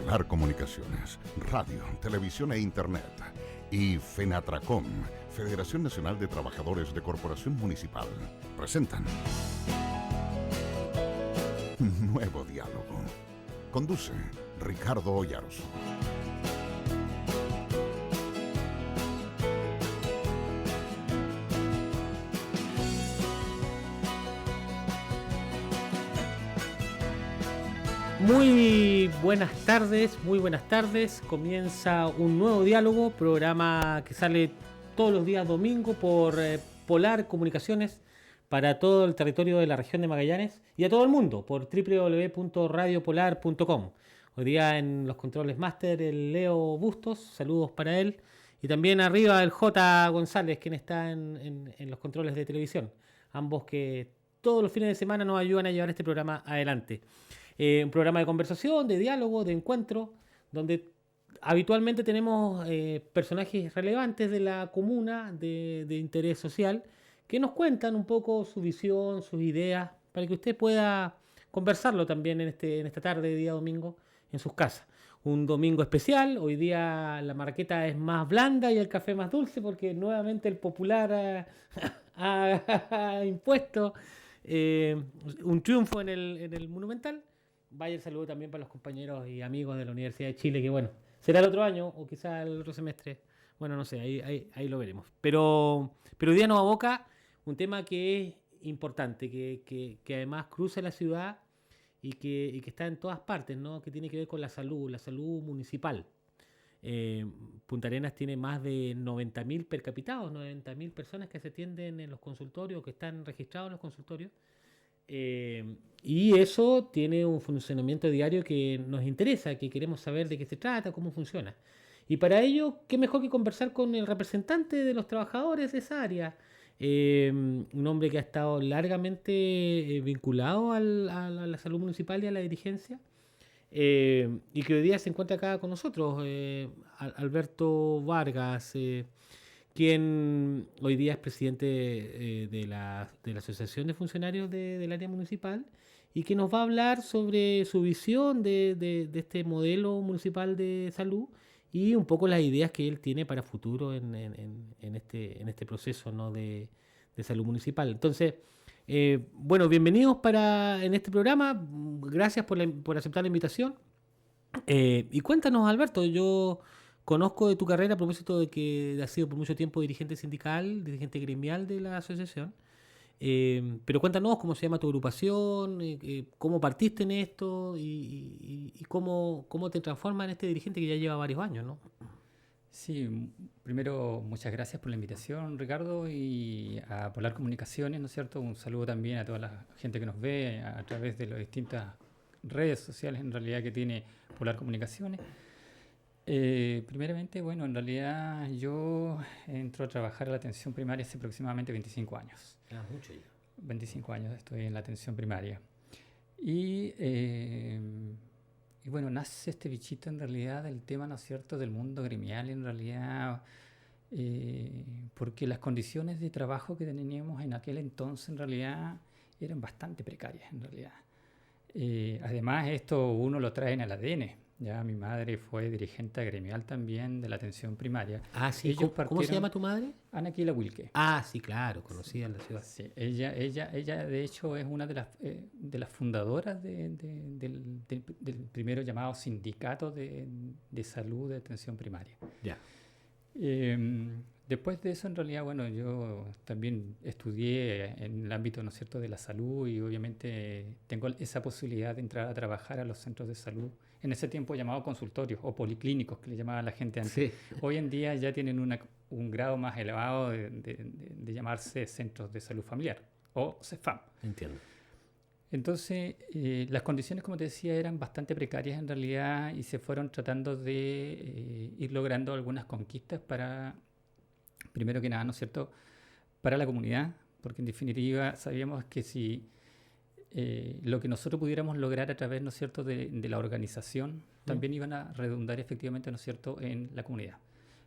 Polar Comunicaciones, radio, televisión e internet. Y FENATRACOM, Federación Nacional de Trabajadores de Corporación Municipal, presentan Nuevo Diálogo. Conduce Ricardo Oyarzún. Muy buenas tardes. Comienza un nuevo diálogo, programa que sale todos los días domingo por Polar Comunicaciones para todo el territorio de la región de Magallanes y a todo el mundo por www.radiopolar.com. Hoy día en los controles máster el Leo Bustos, saludos para él, y también arriba el J. González, quien está en los controles de televisión, ambos que todos los fines de semana nos ayudan a llevar este programa adelante. Un programa de conversación, de diálogo, de encuentro, donde habitualmente tenemos personajes relevantes de la comuna, de interés social, que nos cuentan un poco su visión, sus ideas, para que usted pueda conversarlo también en esta tarde de día domingo en sus casas. Un domingo especial, hoy día la marqueta es más blanda y el café más dulce, porque nuevamente el Popular ha impuesto un triunfo en el Monumental. Vaya el saludo también para los compañeros y amigos de la Universidad de Chile, que bueno, será el otro año o quizá el otro semestre. Bueno, no sé, ahí lo veremos. Pero hoy día nos aboca un tema que es importante, que además cruza la ciudad y que está en todas partes, ¿no? Que tiene que ver con la salud municipal. Punta Arenas tiene más de 90.000 percapitados, 90.000 personas que se atienden en los consultorios, que están registrados en los consultorios. Y eso tiene un funcionamiento diario que nos interesa, que queremos saber de qué se trata, cómo funciona. Y para ello, qué mejor que conversar con el representante de los trabajadores de esa área, un hombre que ha estado largamente vinculado a la salud municipal y a la dirigencia, y que hoy día se encuentra acá con nosotros, Alberto Vargas, quien hoy día es presidente de la Asociación de Funcionarios del área municipal y que nos va a hablar sobre su visión de este modelo municipal de salud y un poco las ideas que él tiene para futuro en este proceso, ¿no? de salud municipal. Entonces, bueno, bienvenidos en este programa. Gracias por aceptar la invitación. Y cuéntanos, Alberto, yo conozco de tu carrera a propósito de que has sido por mucho tiempo dirigente sindical, dirigente gremial de la asociación. Pero cuéntanos cómo se llama tu agrupación, cómo partiste en esto y cómo te transformas en este dirigente que ya lleva varios años, ¿no? Sí, primero muchas gracias por la invitación, Ricardo, y a Polar Comunicaciones, ¿no es cierto? Un saludo también a toda la gente que nos ve a través de las distintas redes sociales en realidad que tiene Polar Comunicaciones. Primeramente, bueno, en realidad yo entro a trabajar a la atención primaria hace aproximadamente 25 años. Mucho ya. 25 años estoy en la atención primaria. Y bueno, nace este bichito en realidad del tema, ¿no es cierto?, del mundo gremial en realidad, porque las condiciones de trabajo que teníamos en aquel entonces en realidad eran bastante precarias en realidad. Además esto uno lo trae en el ADN. Ya mi madre fue dirigente gremial también de la atención primaria. Ah, sí. ¿Cómo se llama tu madre? Anaquila Wilke. Ah, sí, claro, conocida en la ciudad. Sí, ella de hecho es una de las fundadoras del primero llamado Sindicato de Salud de Atención Primaria. Ya. Después de eso, en realidad, bueno, yo también estudié en el ámbito, ¿no es cierto?, de la salud y obviamente tengo esa posibilidad de entrar a trabajar a los centros de salud, en ese tiempo llamados consultorios o policlínicos, que le llamaba la gente antes. Sí. Hoy en día ya tienen un grado más elevado de llamarse centros de salud familiar o CEFAM. Entiendo. Entonces, las condiciones, como te decía, eran bastante precarias en realidad y se fueron tratando de ir logrando algunas conquistas para, primero que nada, ¿no es cierto?, para la comunidad, porque en definitiva sabíamos que si lo que nosotros pudiéramos lograr a través, ¿no es cierto?, de la organización, también iban a redundar efectivamente, ¿no es cierto?, en la comunidad.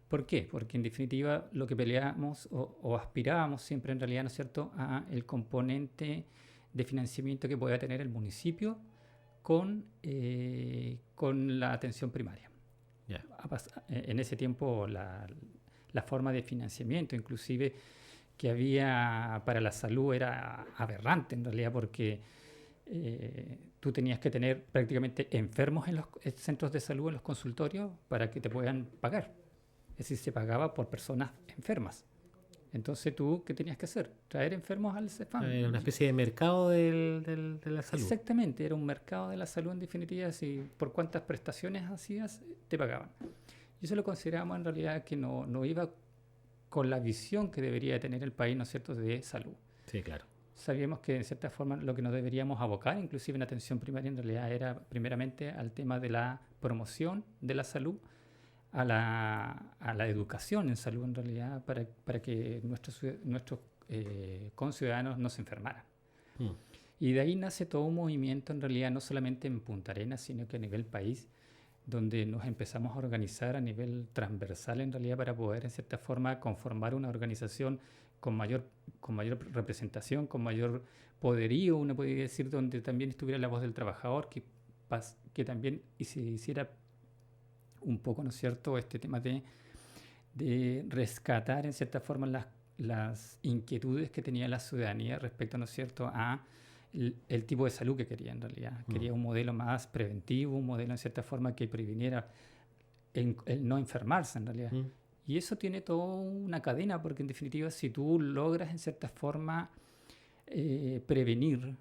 ¿Por qué? Porque en definitiva lo que peleábamos o aspirábamos siempre en realidad, ¿no es cierto?, a el componente de financiamiento que pueda tener el municipio con la atención primaria. Ya. En ese tiempo la forma de financiamiento inclusive que había para la salud era aberrante en realidad, porque tú tenías que tener prácticamente enfermos en los centros de salud, en los consultorios, para que te puedan pagar. Es decir, se pagaba por personas enfermas. Entonces tú, ¿qué tenías que hacer? Traer enfermos al CEFAM. Era una especie de mercado de la salud. Exactamente, era un mercado de la salud en definitiva, si por cuántas prestaciones hacías, te pagaban. Y eso lo consideramos en realidad que no iba con la visión que debería tener el país, ¿no es cierto?, de salud. Sí, claro. Sabíamos que de cierta forma lo que nos deberíamos abocar, inclusive en atención primaria, en realidad era primeramente al tema de la promoción de la salud, a la educación en salud en realidad, para que nuestros conciudadanos no se enfermaran. Y de ahí nace todo un movimiento en realidad, no solamente en Punta Arenas, sino que a nivel país, donde nos empezamos a organizar a nivel transversal en realidad para poder en cierta forma conformar una organización con mayor representación, con mayor poderío, uno podría decir, donde también estuviera la voz del trabajador, que también y se hiciera un poco, ¿no es cierto?, este tema de rescatar en cierta forma las inquietudes que tenía la ciudadanía respecto, ¿no es cierto?, a el tipo de salud que quería en realidad. Quería un modelo más preventivo, un modelo en cierta forma que previniera el no enfermarse en realidad. Y eso tiene toda una cadena, porque en definitiva si tú logras en cierta forma prevenir,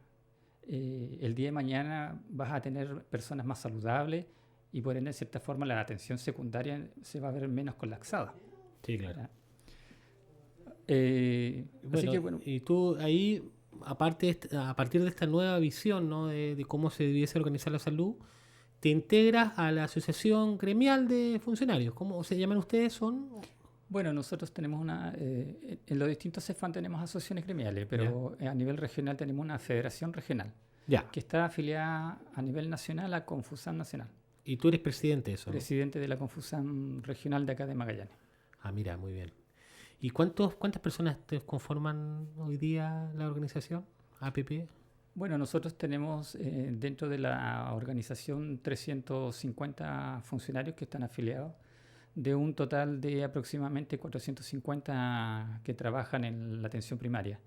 el día de mañana vas a tener personas más saludables y por ende en cierta forma la atención secundaria se va a ver menos colapsada. Sí, claro. Así que bueno. Y tú ahí, a partir de esta nueva visión, ¿no?, de cómo se debiese organizar la salud, te integras a la asociación gremial de funcionarios. ¿Cómo se llaman ustedes? Bueno, nosotros tenemos en los distintos CEFAM tenemos asociaciones gremiales, pero a nivel regional tenemos una federación regional que está afiliada a nivel nacional a Confusam Nacional. ¿Y tú eres presidente de eso? Presidente de la Confusam regional de acá de Magallanes. Ah, mira, muy bien. ¿Y cuántas personas te conforman hoy día la organización APP? Bueno, nosotros tenemos dentro de la organización 350 funcionarios que están afiliados, de un total de aproximadamente 450 que trabajan en la atención primaria.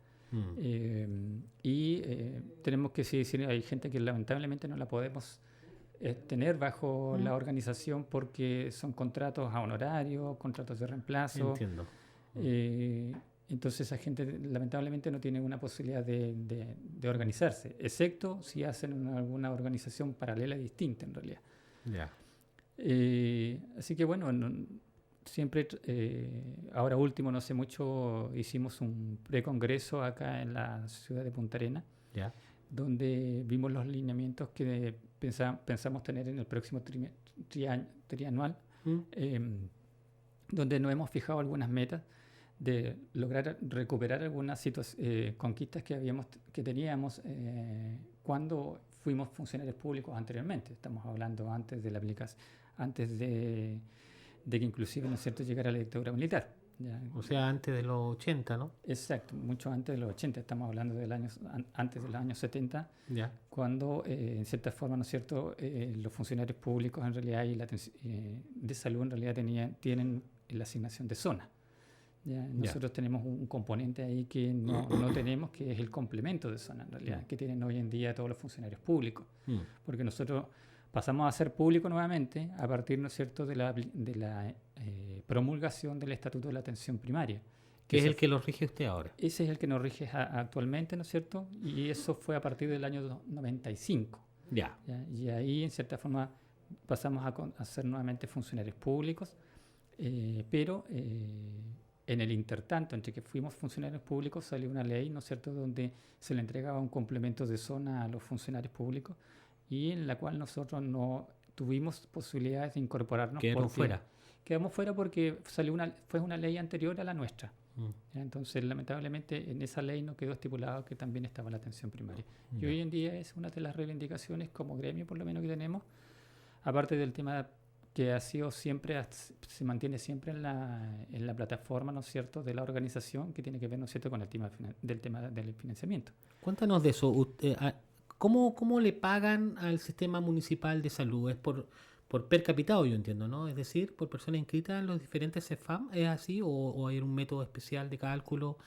Tenemos que decir, hay gente que lamentablemente no la podemos tener bajo la organización porque son contratos a honorario, contratos de reemplazo. Entiendo. Entonces esa gente lamentablemente no tiene una posibilidad de organizarse, excepto si hacen alguna organización paralela y distinta en realidad. Así que bueno, siempre, ahora último, no hace mucho, hicimos un precongreso acá en la ciudad de Punta Arenas, donde vimos los lineamientos que pensamos tener en el próximo trianual, donde nos hemos fijado algunas metas de lograr recuperar algunas conquistas que teníamos cuando fuimos funcionarios públicos anteriormente. Estamos hablando antes de la aplicación, antes de que inclusive, ¿no es cierto?, llegara la dictadura militar. O sea, antes de los 80, ¿no? Exacto, mucho antes de los 80. Estamos hablando antes de los años 70, cuando, en cierta forma, ¿no es cierto?, los funcionarios públicos en realidad y la de salud en realidad tienen la asignación de zona. Nosotros tenemos un componente ahí que no tenemos, que es el complemento de zona en realidad, que tienen hoy en día todos los funcionarios públicos. Porque nosotros pasamos a ser público nuevamente a partir, ¿no es cierto?, de la promulgación del Estatuto de la Atención Primaria. Que es el que lo rige usted ahora. Ese es el que nos rige actualmente, ¿no es cierto? Y eso fue a partir del año 95. Y ahí, en cierta forma, pasamos a ser nuevamente funcionarios públicos, pero en el intertanto, entre que fuimos funcionarios públicos, salió una ley, ¿no es cierto?, donde se le entregaba un complemento de zona a los funcionarios públicos y en la cual nosotros no tuvimos posibilidades de incorporarnos. Quedamos fuera porque fue una ley anterior a la nuestra. Entonces, lamentablemente, en esa ley no quedó estipulado que también estaba la atención primaria. Y hoy en día es una de las reivindicaciones como gremio, por lo menos, que tenemos, aparte del tema que ha sido siempre, se mantiene siempre en la plataforma, ¿no es cierto?, de la organización, que tiene que ver, ¿no es cierto?, con el tema del financiamiento. Cuéntanos de eso. ¿cómo le pagan al sistema municipal de salud? ¿Es por per capita, yo entiendo, ¿no? Es decir, por personas inscritas en los diferentes CEFAM, ¿es así? ¿O hay un método especial de cálculo?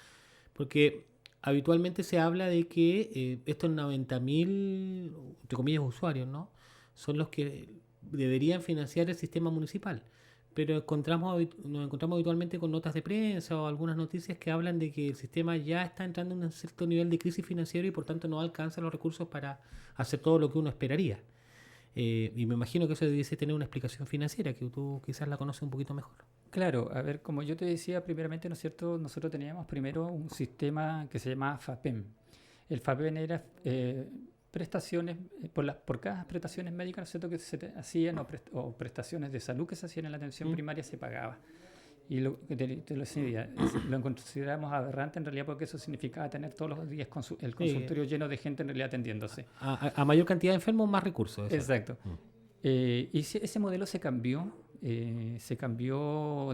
Porque habitualmente se habla de que estos 90.000, entre comillas, usuarios, ¿no? Son los que deberían financiar el sistema municipal. Pero nos encontramos habitualmente con notas de prensa o algunas noticias que hablan de que el sistema ya está entrando en un cierto nivel de crisis financiera y por tanto no alcanza los recursos para hacer todo lo que uno esperaría. Y me imagino que eso debiese tener una explicación financiera, que tú quizás la conoces un poquito mejor. Claro, a ver, como yo te decía primeramente, ¿no es cierto? Nosotros teníamos primero un sistema que se llamaba FAPEM. El FAPEM era prestaciones, por cada prestaciones médicas, ¿no es cierto?, que se hacían o prestaciones de salud que se hacían en la atención primaria se pagaba. Y lo que te lo decía, lo consideramos aberrante en realidad porque eso significaba tener todos los días el consultorio lleno de gente en realidad atendiéndose. A mayor cantidad de enfermos, más recursos. Eso. Exacto. Y ese modelo se cambió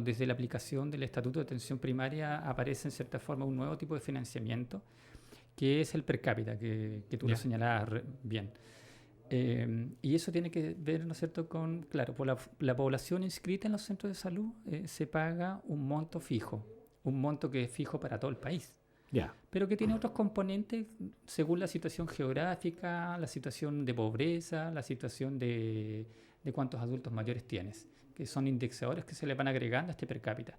desde la aplicación del Estatuto de Atención Primaria. Aparece en cierta forma un nuevo tipo de financiamiento que es el per cápita, que tú lo señalabas bien. Y eso tiene que ver, ¿no es cierto?, con, claro, por la población inscrita en los centros de salud se paga un monto fijo, un monto que es fijo para todo el país, pero que tiene otros componentes según la situación geográfica, la situación de pobreza, la situación de cuántos adultos mayores tienes, que son indexadores que se le van agregando a este per cápita.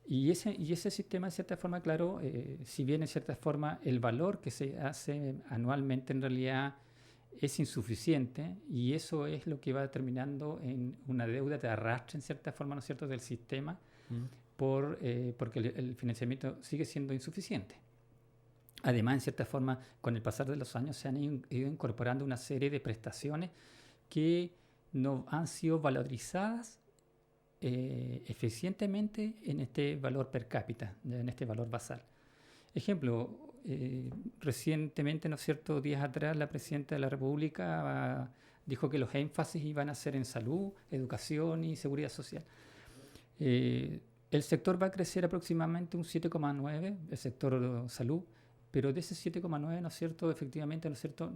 Y ese sistema, en cierta forma, claro, si bien en cierta forma el valor que se hace anualmente en realidad es insuficiente, y eso es lo que va terminando en una deuda de arrastre, en cierta forma, ¿no es cierto?, del sistema, porque el financiamiento sigue siendo insuficiente. Además, en cierta forma, con el pasar de los años se han ido incorporando una serie de prestaciones que no han sido valorizadas eficientemente en este valor per cápita, en este valor basal. Ejemplo, recientemente, ¿no es cierto?, días atrás, la Presidenta de la República dijo que los énfasis iban a ser en salud, educación y seguridad social. El sector va a crecer aproximadamente un 7,9%, el sector salud, pero de ese 7,9%, ¿no es cierto?, efectivamente, ¿no es cierto?,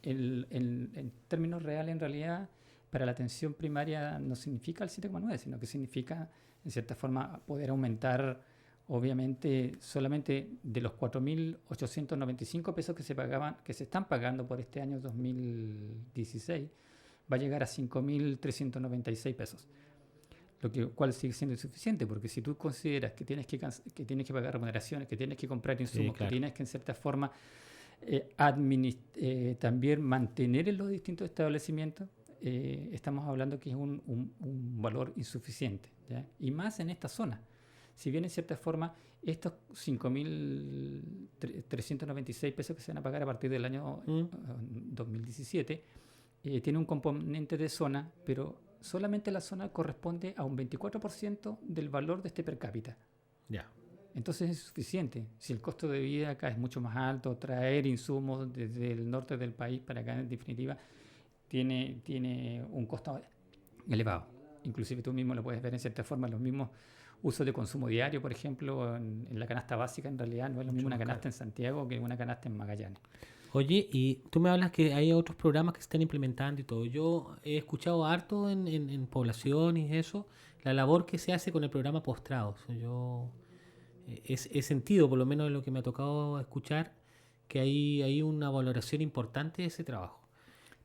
en términos reales, en realidad, para la atención primaria no significa el 7,9, sino que significa, en cierta forma, poder aumentar, obviamente, solamente de los 4.895 pesos que se están pagando por este año 2016, va a llegar a 5.396 pesos. Cual sigue siendo insuficiente, porque si tú consideras que tienes que pagar remuneraciones, que tienes que comprar insumos, que tienes que, en cierta forma, también mantener en los distintos establecimientos, estamos hablando que es un valor insuficiente, ¿ya? Y más en esta zona. Si bien en cierta forma estos 5.396 pesos que se van a pagar a partir del año 2017 tiene un componente de zona, pero solamente la zona corresponde a un 24% del valor de este per cápita. Entonces es suficiente. Si el costo de vida acá es mucho más alto, traer insumos desde el norte del país para acá, en definitiva, tiene un costo elevado. Inclusive tú mismo lo puedes ver en cierta forma, los mismos usos de consumo diario, por ejemplo, en la canasta básica, en realidad no es lo mismo una canasta en Santiago que una canasta en Magallanes. Oye, y tú me hablas que hay otros programas que se están implementando y todo. Yo he escuchado harto en población y eso, la labor que se hace con el programa Postrados. Yo he sentido, por lo menos en lo que me ha tocado escuchar, que hay una valoración importante de ese trabajo.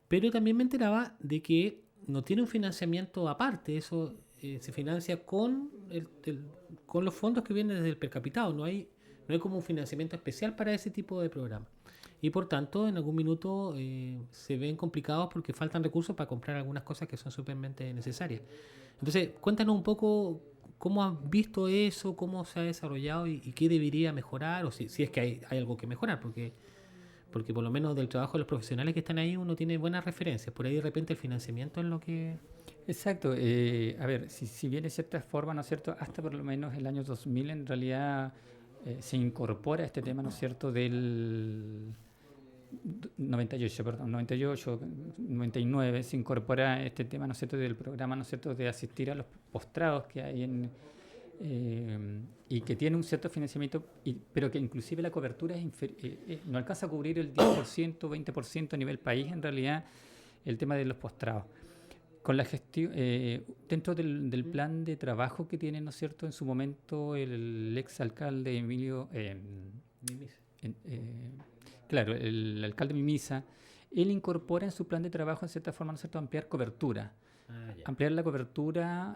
Pero también me enteraba de que no tiene un financiamiento aparte, eso se financia con los fondos que vienen desde el per capita, no hay como un financiamiento especial para ese tipo de programa. Y por tanto, en algún minuto se ven complicados porque faltan recursos para comprar algunas cosas que son súpermente necesarias. Entonces, cuéntanos un poco cómo has visto eso, cómo se ha desarrollado y qué debería mejorar, o si es que hay algo que mejorar, porque por lo menos del trabajo de los profesionales que están ahí uno tiene buenas referencias. Por ahí de repente el financiamiento es lo que... Exacto. A ver, si bien de cierta forma, ¿no es cierto?, hasta por lo menos el año 2000 en realidad se incorpora este tema, ¿no es cierto?, del 99 se incorpora este tema, ¿no es cierto?, del programa, ¿no es cierto?, de asistir a los postrados que hay y que tiene un cierto financiamiento, pero que inclusive la cobertura no alcanza a cubrir el 10%, 20% a nivel país, en realidad, el tema de los postrados. Con la gestión, dentro del plan de trabajo que tiene, ¿no es cierto?, en su momento el exalcalde Emilio, Mimisa. claro, el alcalde Mimisa, él incorpora en su plan de trabajo, en cierta forma, ¿no es cierto?, ampliar cobertura. Ampliar la cobertura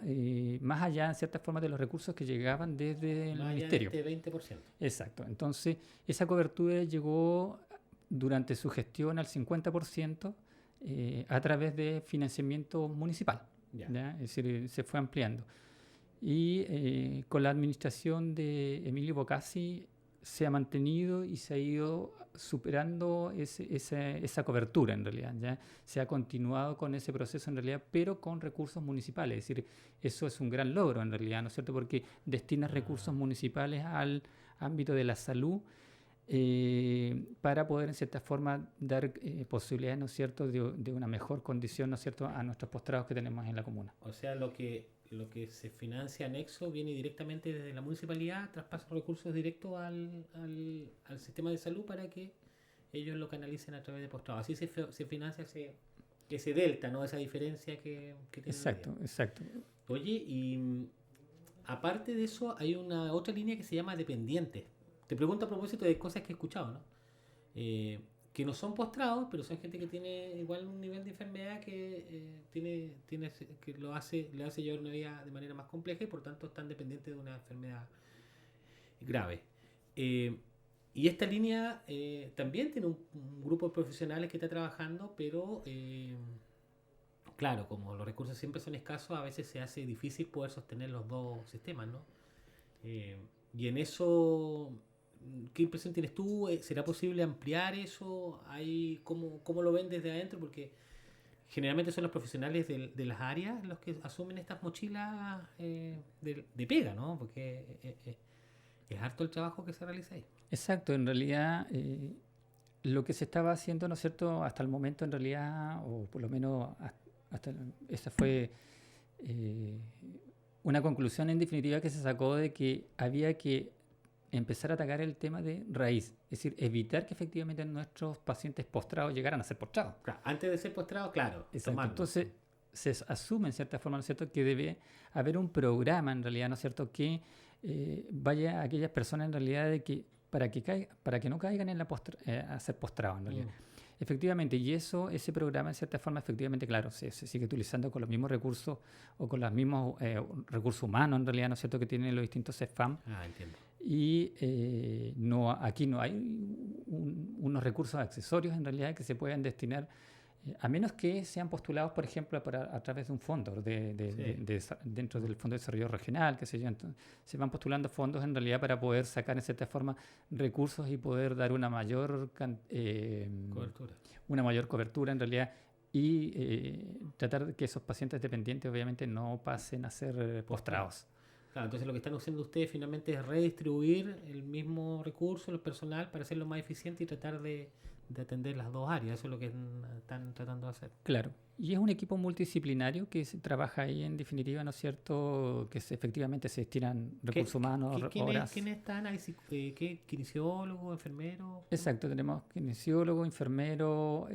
más allá, en cierta forma, de los recursos que llegaban desde el ministerio. Allá de este 20%. Exacto. Entonces, esa cobertura llegó durante su gestión al 50%. A través de financiamiento municipal, ¿ya? Es decir, se fue ampliando. Y con la administración de Emilio Bocassi se ha mantenido y se ha ido superando esa cobertura, en realidad. ¿Ya? Se ha continuado con ese proceso, en realidad, pero con recursos municipales. Es decir, eso es un gran logro, en realidad, ¿no es cierto? Porque destina recursos municipales al ámbito de la salud, para poder, en cierta forma, dar posibilidades, ¿no es cierto?, de una mejor condición, ¿no es cierto?, a nuestros postrados que tenemos en la comuna. O sea, lo que se financia anexo viene directamente desde la municipalidad, traspasa recursos directos al sistema de salud para que ellos lo canalicen a través de postrados. Así se financia ese delta, ¿no? Esa diferencia que tiene. Exacto, exacto. Oye, y aparte de eso, hay una otra línea que se llama dependientes. Te pregunto a propósito de cosas que he escuchado, ¿no? Que no son postrados, pero son gente que tiene igual un nivel de enfermedad que que le hace llevar una vida de manera más compleja y por tanto están dependientes de una enfermedad grave. Y esta línea también tiene un grupo de profesionales que está trabajando, pero claro, como los recursos siempre son escasos, a veces se hace difícil poder sostener los dos sistemas, ¿no? Y en eso, ¿qué impresión tienes tú? ¿Será posible ampliar eso? ¿Cómo lo ven desde adentro? Porque generalmente son los profesionales de las áreas los que asumen estas mochilas de pega, ¿no? Porque es harto el trabajo que se realiza ahí. Exacto, en realidad lo que se estaba haciendo, ¿no es cierto?, hasta el momento, en realidad, o por lo menos esa fue una conclusión en definitiva que se sacó de que había que empezar a atacar el tema de raíz, es decir, evitar que efectivamente nuestros pacientes postrados llegaran a ser postrados. Claro, antes de ser postrados, claro. Entonces se asume en cierta forma, ¿no es cierto?, que debe haber un programa en realidad, ¿no es cierto?, que vaya a aquellas personas en realidad de que para que no caigan en a ser postrados en realidad. Efectivamente, y ese programa, en cierta forma, efectivamente, claro, se sigue utilizando con los mismos recursos o con los mismos recursos humanos, en realidad, ¿no es cierto?, que tienen los distintos CEFAM. Entiendo. Y aquí no hay unos recursos accesorios, en realidad, que se puedan destinar, a menos que sean postulados, por ejemplo, a través de un fondo dentro del Fondo de Desarrollo Regional, qué sé yo. Entonces, se van postulando fondos en realidad para poder sacar en cierta forma recursos y poder dar una mayor cobertura en realidad y tratar de que esos pacientes dependientes obviamente no pasen a ser postrados. Claro, entonces lo que están haciendo ustedes finalmente es redistribuir el mismo recurso, el personal, para hacerlo más eficiente y tratar de atender las dos áreas. Eso es lo que están tratando de hacer. Claro, y es un equipo multidisciplinario que trabaja ahí en definitiva, ¿no es cierto?, que efectivamente se destinan recursos humanos, horas. ¿Quiénes están ahí? ¿Kinesiólogo, enfermero? Exacto, tenemos kinesiólogo, enfermero,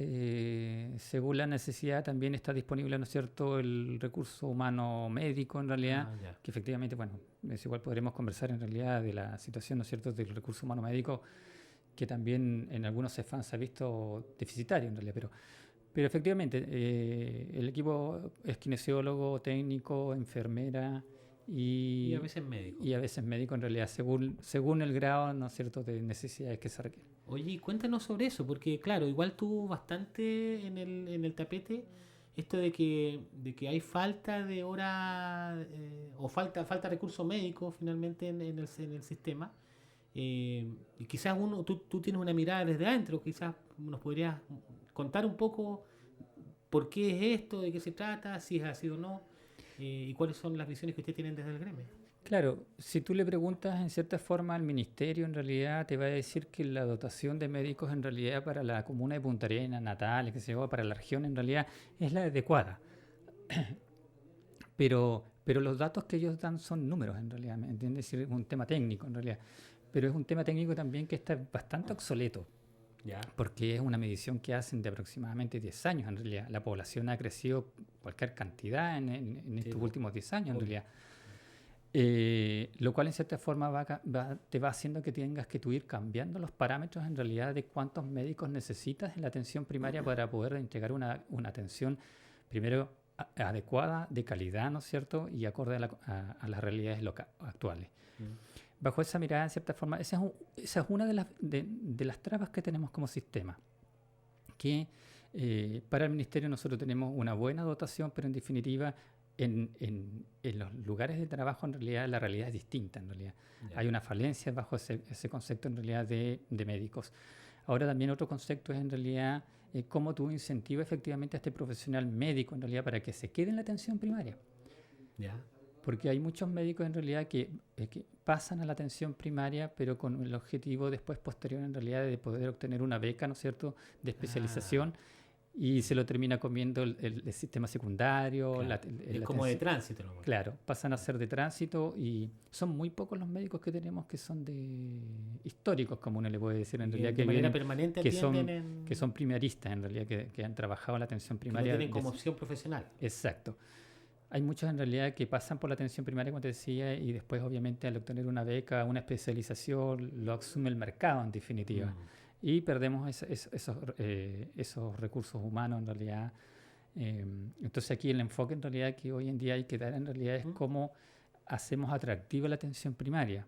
según la necesidad también está disponible, ¿no es cierto?, el recurso humano médico en realidad, que efectivamente, bueno, es igual podremos conversar en realidad de la situación, ¿no es cierto?, del recurso humano médico, que también en algunos CEFAM se ha visto deficitario en realidad, pero efectivamente el equipo es kinesiólogo, técnico, enfermera y a veces médico. Y a veces médico en realidad, según el grado, ¿no es cierto?, de necesidades que se requieren. Oye, cuéntanos sobre eso, porque claro, igual tuvo bastante en el tapete esto de que hay falta de horas o falta recursos médicos finalmente en el sistema. Y quizás tú tienes una mirada desde adentro, quizás nos podrías contar un poco por qué es esto, de qué se trata, si es así o no, y cuáles son las visiones que ustedes tienen desde el gremio. Claro, si tú le preguntas en cierta forma al ministerio, en realidad te va a decir que la dotación de médicos en realidad para la comuna de Punta Arenas, Natales, que se llama, para la región en realidad es la adecuada. Pero pero los datos que ellos dan son números en realidad, ¿me entiendes? Es decir, es un tema técnico en realidad, pero es un tema técnico también que está bastante obsoleto, Ya. porque es una medición que hacen de aproximadamente 10 años en realidad. La población ha crecido cualquier cantidad en estos últimos 10 años en realidad. Lo cual en cierta forma te va haciendo que tengas que tú ir cambiando los parámetros en realidad de cuántos médicos necesitas en la atención primaria para poder entregar una atención primero adecuada, de calidad, ¿no es cierto? Y acorde a las realidades actuales. Bajo esa mirada, en cierta forma, esa es una de las trabas que tenemos como sistema, que para el Ministerio nosotros tenemos una buena dotación, pero en definitiva en los lugares de trabajo en realidad la realidad es distinta en realidad. Ya. Hay una falencia bajo ese concepto en realidad de médicos. Ahora también otro concepto es en realidad cómo tú incentivas efectivamente a este profesional médico en realidad para que se quede en la atención primaria. Ya. Porque hay muchos médicos en realidad que pasan a la atención primaria, pero con el objetivo después posterior en realidad de poder obtener una beca, ¿no es cierto?, de especialización, y se lo termina comiendo el sistema secundario. Claro. Es como de tránsito, ¿no? Claro, pasan a ser de tránsito y son muy pocos los médicos que tenemos que son de históricos, como uno le puede decir en realidad, de manera permanente que son primaristas en realidad, que han trabajado en la atención primaria. Que lo tienen como opción profesional. Exacto. Hay muchos en realidad que pasan por la atención primaria, como te decía, y después obviamente al obtener una beca, una especialización, lo asume el mercado en definitiva. Y perdemos esos recursos humanos en realidad. Entonces aquí el enfoque en realidad que hoy en día hay que dar en realidad es cómo hacemos atractiva la atención primaria.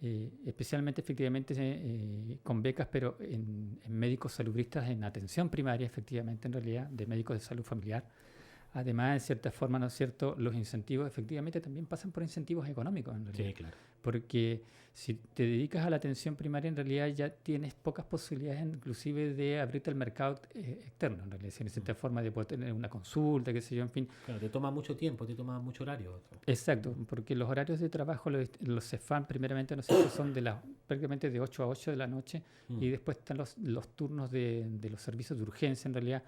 Especialmente efectivamente con becas, pero en médicos salubristas en atención primaria, efectivamente en realidad, de médicos de salud familiar. Además, en cierta forma, ¿no es cierto?, los incentivos efectivamente también pasan por incentivos económicos en realidad. Sí, claro. Porque si te dedicas a la atención primaria, en realidad ya tienes pocas posibilidades inclusive de abrirte al mercado externo, en realidad. En cierta forma de poder tener una consulta, qué sé yo, en fin. Claro, te toma mucho tiempo, te toma mucho horario. Exacto, porque los horarios de trabajo, los CEFAM primeramente, ¿no es cierto?, son prácticamente de 8 a 8 de la noche y después están los turnos de los servicios de urgencia en realidad.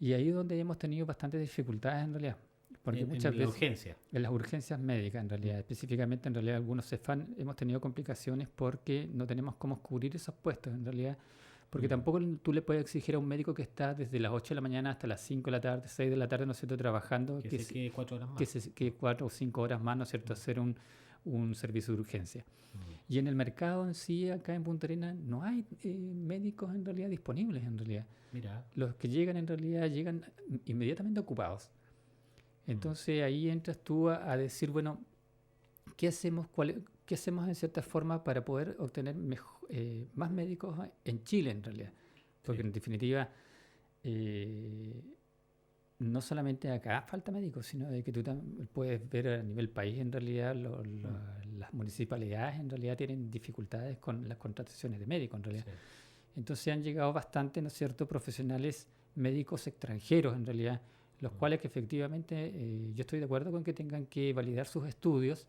Y ahí es donde hemos tenido bastantes dificultades en realidad. Porque muchas veces urgencia. En las urgencias médicas en realidad, específicamente en realidad algunos CEFAM hemos tenido complicaciones porque no tenemos cómo cubrir esos puestos en realidad. Porque tampoco tú le puedes exigir a un médico que está desde las 8 de la mañana hasta las 5 de la tarde, 6 de la tarde, ¿no es cierto?, trabajando. Que se quede 4 horas más. Que se quede 4 o 5 horas más, ¿no es cierto?, hacer un servicio de urgencia. Y en el mercado en sí, acá en Punta Arenas, no hay médicos en realidad disponibles en realidad. Mira. Los que llegan en realidad llegan inmediatamente ocupados. Entonces ahí entras tú a decir, bueno, ¿qué hacemos en cierta forma para poder obtener más médicos en Chile en realidad? Porque en definitiva, no solamente acá falta médicos, sino de que tú puedes ver a nivel país en realidad las municipalidades en realidad tienen dificultades con las contrataciones de médicos en realidad. Sí. Entonces han llegado bastante, ¿no es cierto?, profesionales médicos extranjeros en realidad, los cuales que efectivamente yo estoy de acuerdo con que tengan que validar sus estudios,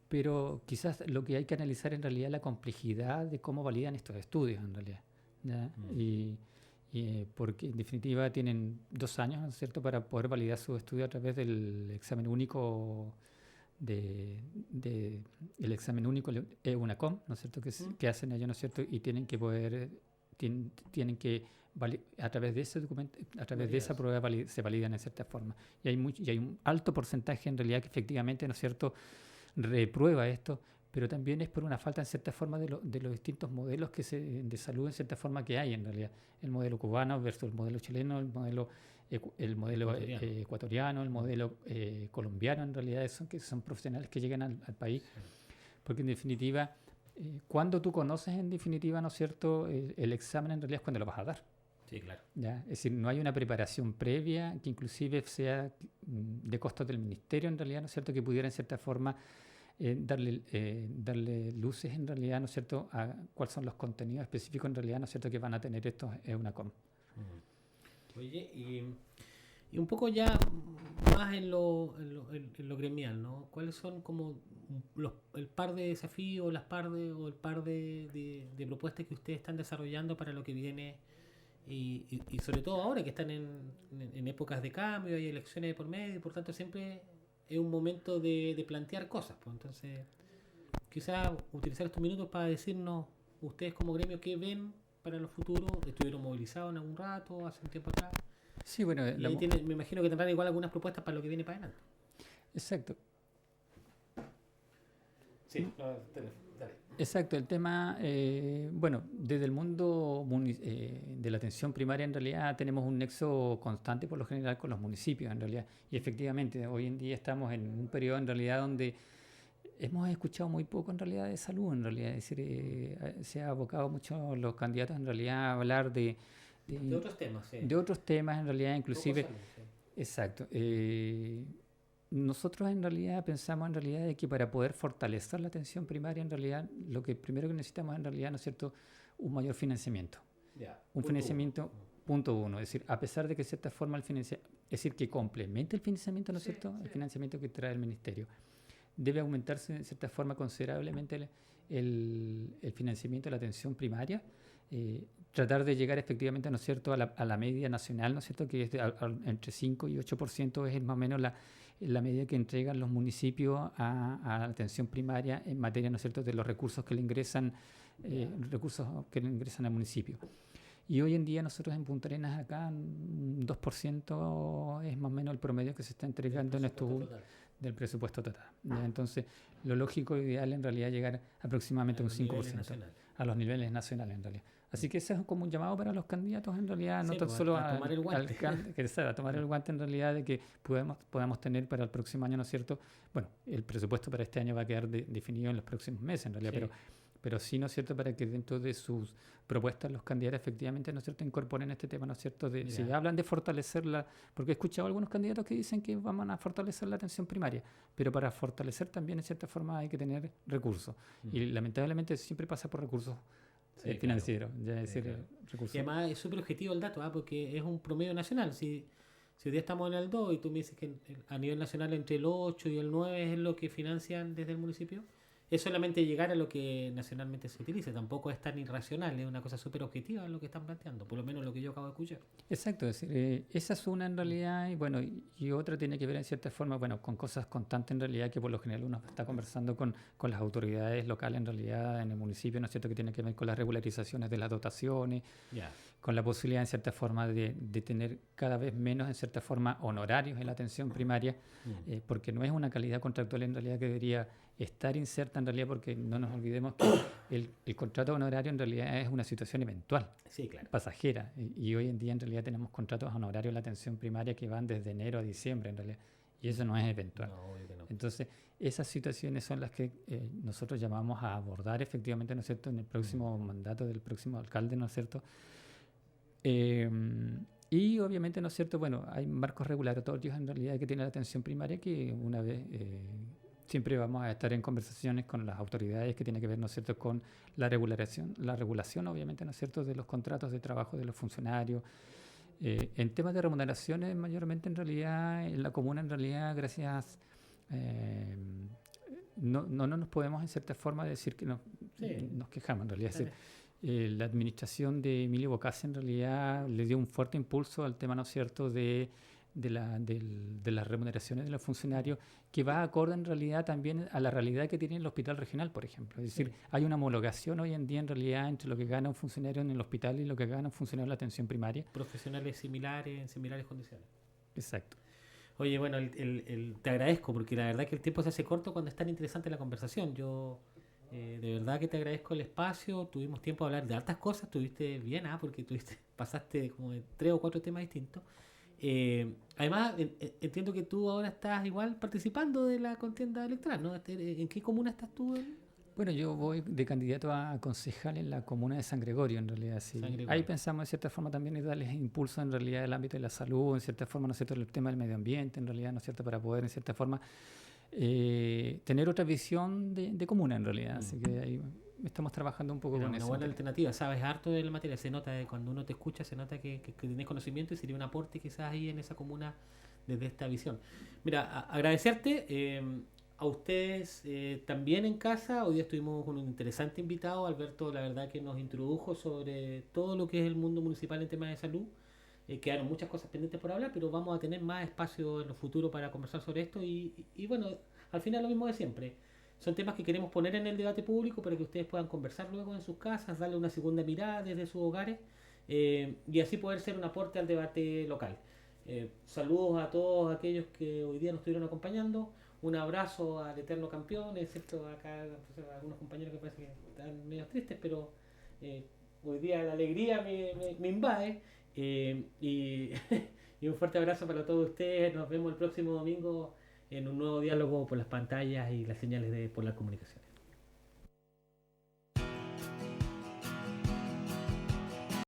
pero quizás lo que hay que analizar en realidad es la complejidad de cómo validan estos estudios en realidad, ¿ya? Porque en definitiva tienen 2 años, ¿no es cierto?, para poder validar sus estudios a través del examen único el examen único EUNACOM, ¿no es cierto?, que hacen ellos, ¿no es cierto?, y tienen que poder tienen que a través de ese documento, a través de esa prueba se validan en cierta forma. Y hay un alto porcentaje en realidad que efectivamente, ¿no es cierto?, reprueba esto, pero también es por una falta en cierta forma de los distintos modelos de salud en cierta forma que hay en realidad. El modelo cubano versus el modelo chileno, el modelo ecuatoriano, el modelo colombiano en realidad, que son profesionales que llegan al país. Sí. Porque en definitiva, cuando tú conoces en definitiva, ¿no es cierto?, el examen en realidad es cuando lo vas a dar. Sí, claro. ¿Ya? Es decir, no hay una preparación previa que inclusive sea de costos del ministerio en realidad, ¿no es cierto?, que pudiera en cierta forma darle luces en realidad, ¿no es cierto?, a cuáles son los contenidos específicos en realidad, ¿no es cierto?, que van a tener estos EUNACOM. Oye, y un poco ya más en lo gremial, ¿no? ¿Cuáles son como el par de desafíos, el par de propuestas que ustedes están desarrollando para lo que viene? Y sobre todo ahora que están en épocas de cambio, hay elecciones de por medio, por tanto siempre es un momento de plantear cosas. Pues. Entonces, quizás utilizar estos minutos para decirnos, ustedes como gremio, qué ven para los futuros. Estuvieron movilizados en algún rato, hace un tiempo atrás. Sí, bueno, Y ahí me imagino que tendrán igual algunas propuestas para lo que viene para adelante. exacto. Sí, dale. Exacto, el tema, bueno, desde el mundo de la atención primaria en realidad tenemos un nexo constante por lo general con los municipios en realidad y efectivamente hoy en día estamos en un periodo en realidad donde hemos escuchado muy poco en realidad de salud, en realidad, es decir, se ha abocado mucho los candidatos en realidad a hablar De otros temas, sí. de otros temas en realidad, inclusive, Poco salud, sí. exacto. Nosotros en realidad pensamos en realidad de que para poder fortalecer la atención primaria en realidad lo que primero que necesitamos en realidad, ¿no es cierto?, un mayor financiamiento. Ya, Un punto financiamiento, uno. punto uno, es decir, a pesar de que de cierta forma el financiamiento, es decir, que complemente el financiamiento, ¿no es Sí, cierto?, el sí. financiamiento que trae el ministerio. Debe aumentarse de cierta forma considerablemente el financiamiento de la atención primaria, tratar de llegar efectivamente, ¿no es cierto?, a la media nacional, ¿no es cierto?, que es entre 5 y 8% es más o menos la medida que entregan los municipios a la atención primaria en materia, ¿no es cierto?, de los recursos que le ingresan, al municipio. Y hoy en día nosotros en Punta Arenas acá un 2% es más o menos el promedio que se está entregando en estos del presupuesto total. ¿Ya? Entonces, lo lógico e ideal en realidad es llegar aproximadamente a un 5% a los niveles nacionales en realidad. Así que ese es como un llamado para los candidatos en realidad, Sí, no tan pues, solo a tomar el guante. a tomar el guante en realidad de que podamos tener para el próximo año, ¿no es cierto? Bueno, el presupuesto para este año va a quedar definido en los próximos meses en realidad, Sí. pero sí, ¿no es cierto?, para que dentro de sus propuestas los candidatos efectivamente, ¿no es cierto?, incorporen este tema, ¿no es cierto?, de si hablan de fortalecerla, porque he escuchado algunos candidatos que dicen que van a fortalecer la atención primaria, pero para fortalecer también, en cierta forma, hay que tener recursos. Y lamentablemente siempre pasa por recursos financieros, claro. ya es decir, Claro. recursos. Y además es súper objetivo el dato, porque es un promedio nacional. Si hoy día estamos en el 2 y tú me dices que a nivel nacional entre el 8 y el 9 es lo que financian desde el municipio, es solamente llegar a lo que nacionalmente se utiliza. Tampoco es tan irracional, es una cosa súper objetiva lo que están planteando, por lo menos lo que yo acabo de escuchar. Exacto, es decir, esa es una en realidad, y bueno, y otra tiene que ver en cierta forma, bueno, con cosas constantes en realidad, que por lo general uno está conversando con las autoridades locales en realidad en el municipio, ¿no es cierto?, que tiene que ver con las regularizaciones de las dotaciones, con la posibilidad en cierta forma de tener cada vez menos en cierta forma honorarios en la atención primaria, porque no es una calidad contractual en realidad que debería estar inserta en realidad, porque no nos olvidemos que el contrato honorario en realidad es una situación eventual, Sí, claro. pasajera, y hoy en día en realidad tenemos contratos honorarios en la atención primaria que van desde enero a diciembre en realidad, y eso no es eventual. No, obvio que no. Entonces, esas situaciones son las que nosotros llamamos a abordar efectivamente, ¿no es cierto?, en el próximo mandato del próximo alcalde, ¿no es cierto? Y obviamente, ¿no es cierto?, bueno, hay marcos regulatorios en realidad que tiene la atención primaria que una vez siempre vamos a estar en conversaciones con las autoridades que tiene que ver, ¿no es cierto?, con la regulación obviamente, ¿no es cierto?, de los contratos de trabajo de los funcionarios. En temas de remuneraciones, mayormente en realidad, en la comuna en realidad, gracias, no nos podemos en cierta forma decir que nos quejamos en realidad. Es decir, la administración de Emilio Bocase en realidad le dio un fuerte impulso al tema, ¿no es cierto?, de las remuneraciones de los funcionarios, que va acorde en realidad también a la realidad que tiene el hospital regional, por ejemplo. Es decir, hay una homologación hoy en día en realidad entre lo que gana un funcionario en el hospital y lo que gana un funcionario en la atención primaria. Profesionales similares, en similares condiciones. Exacto. Oye, bueno, te agradezco, porque la verdad que el tiempo se hace corto cuando es tan interesante la conversación. Yo de verdad que te agradezco el espacio, tuvimos tiempo de hablar de altas cosas, estuviste bien, porque pasaste como de 3 o 4 temas distintos. Además, entiendo que tú ahora estás igual participando de la contienda electoral, ¿no? ¿En qué comuna estás tú? Bueno, yo voy de candidato a concejal en la comuna de San Gregorio, en realidad. Sí. Ahí pensamos, en cierta forma, también en darles impulso, en realidad, al ámbito de la salud, en cierta forma, ¿no es cierto?, el tema del medio ambiente, en realidad, ¿no es cierto?, para poder, en cierta forma, tener otra visión de comuna, en realidad. Así que ahí estamos trabajando un poco con eso. Una buena alternativa, sabes harto de la materia, se nota, cuando uno te escucha, se nota que tienes conocimiento y sería un aporte quizás ahí en esa comuna desde esta visión. Mira, agradecerte a ustedes también en casa. Hoy día estuvimos con un interesante invitado, Alberto, la verdad que nos introdujo sobre todo lo que es el mundo municipal en temas de salud. Quedaron muchas cosas pendientes por hablar, pero vamos a tener más espacio en el futuro para conversar sobre esto y bueno, al final lo mismo de siempre. Son temas que queremos poner en el debate público para que ustedes puedan conversar luego en sus casas, darle una segunda mirada desde sus hogares y así poder ser un aporte al debate local. Saludos a todos aquellos que hoy día nos estuvieron acompañando. Un abrazo al eterno campeón, excepto acá pues, algunos compañeros que parece que están medio tristes, pero hoy día la alegría me invade. Y, y un fuerte abrazo para todos ustedes. Nos vemos el próximo domingo en un nuevo diálogo por las pantallas y las señales de por las comunicaciones.